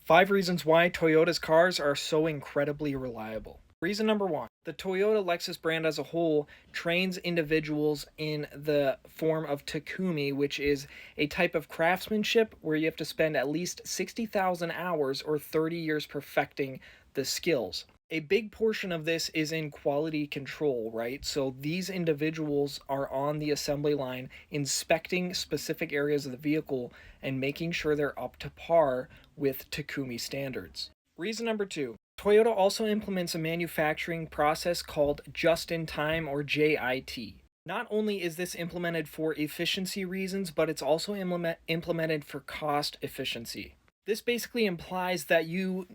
5 reasons why Toyota's cars are so incredibly reliable. Reason number 1, the Toyota Lexus brand as a whole trains individuals in the form of Takumi, which is a type of craftsmanship where you have to spend at least 60,000 hours or 30 years perfecting the skills. A big portion of this is in quality control, right? So these individuals are on the assembly line inspecting specific areas of the vehicle and making sure they're up to par with Takumi standards. Reason number 2, Toyota also implements a manufacturing process called just in time, or JIT. Not only is this implemented for efficiency reasons, but it's also implemented for cost efficiency. This basically implies that you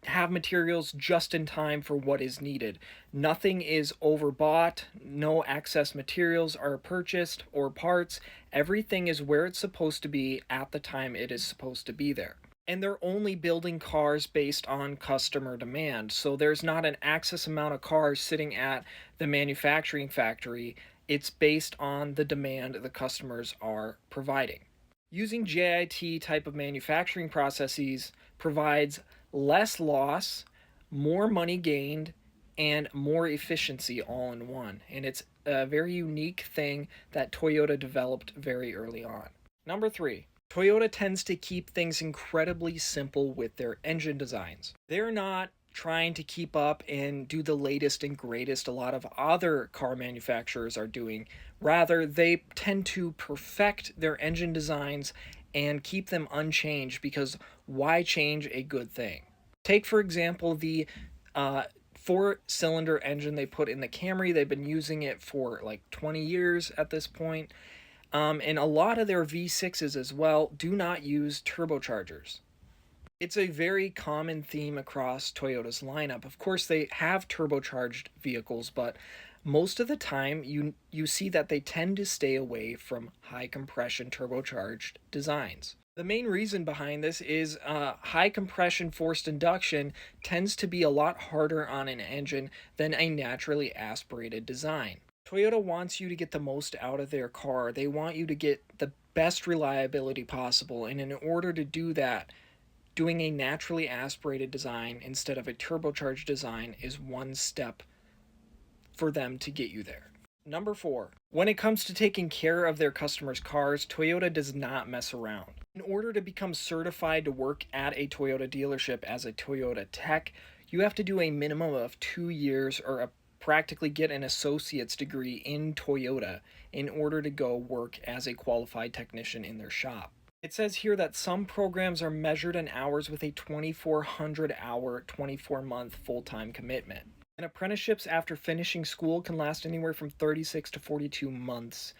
have materials just in time for what is needed. Nothing is overbought, no excess materials are purchased or parts. Everything is where it's supposed to be at the time it is supposed to be there. And they're only building cars based on customer demand. So there's not an excess amount of cars sitting at the manufacturing factory. It's based on the demand the customers are providing. Using JIT type of manufacturing processes provides less loss, more money gained, and more efficiency all in one. And it's a very unique thing that Toyota developed very early on. Number 3, Toyota tends to keep things incredibly simple with their engine designs. They're not trying to keep up and do the latest and greatest a lot of other car manufacturers are doing. Rather, they tend to perfect their engine designs and keep them unchanged, because why change a good thing? Take, for example, the 4-cylinder engine they put in the Camry. They've been using it for like 20 years at this point. And a lot of their V6s as well do not use turbochargers. It's a very common theme across Toyota's lineup. Of course, they have turbocharged vehicles, but most of the time you see that they tend to stay away from high compression turbocharged designs. The main reason behind this is high compression forced induction tends to be a lot harder on an engine than a naturally aspirated design. Toyota wants you to get the most out of their car. They want you to get the best reliability possible, and in order to do that, doing a naturally aspirated design instead of a turbocharged design is one step for them to get you there. Number 4, when it comes to taking care of their customers' cars, Toyota does not mess around. In order to become certified to work at a Toyota dealership as a Toyota tech, you have to do a minimum of 2 years or practically get an associate's degree in Toyota in order to go work as a qualified technician in their shop. It says here that some programs are measured in hours with a 2,400 hour, 24-month full-time commitment. And apprenticeships after finishing school can last anywhere from 36 to 42 months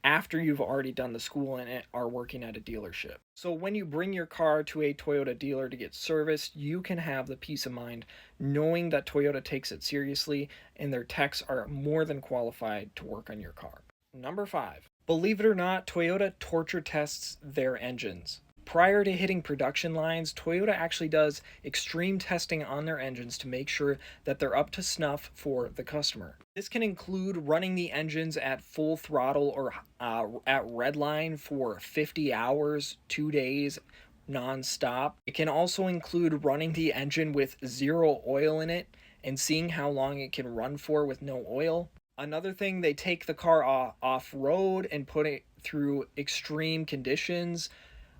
after you've already done the school and are working at a dealership. So when you bring your car to a Toyota dealer to get serviced, you can have the peace of mind knowing that Toyota takes it seriously and their techs are more than qualified to work on your car. Number 5, believe it or not, Toyota torture tests their engines. Prior to hitting production lines, Toyota actually does extreme testing on their engines to make sure that they're up to snuff for the customer. This can include running the engines at full throttle or at redline for 50 hours, 2 days, non-stop. It can also include running the engine with 0 oil in it and seeing how long it can run for with no oil. Another thing, they take the car off-road and put it through extreme conditions,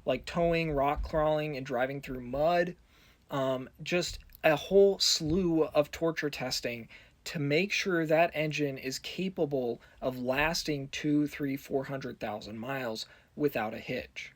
like towing, rock crawling, and driving through mud. Just a whole slew of torture testing to make sure that engine is capable of lasting 2, 3, 400,000 miles without a hitch.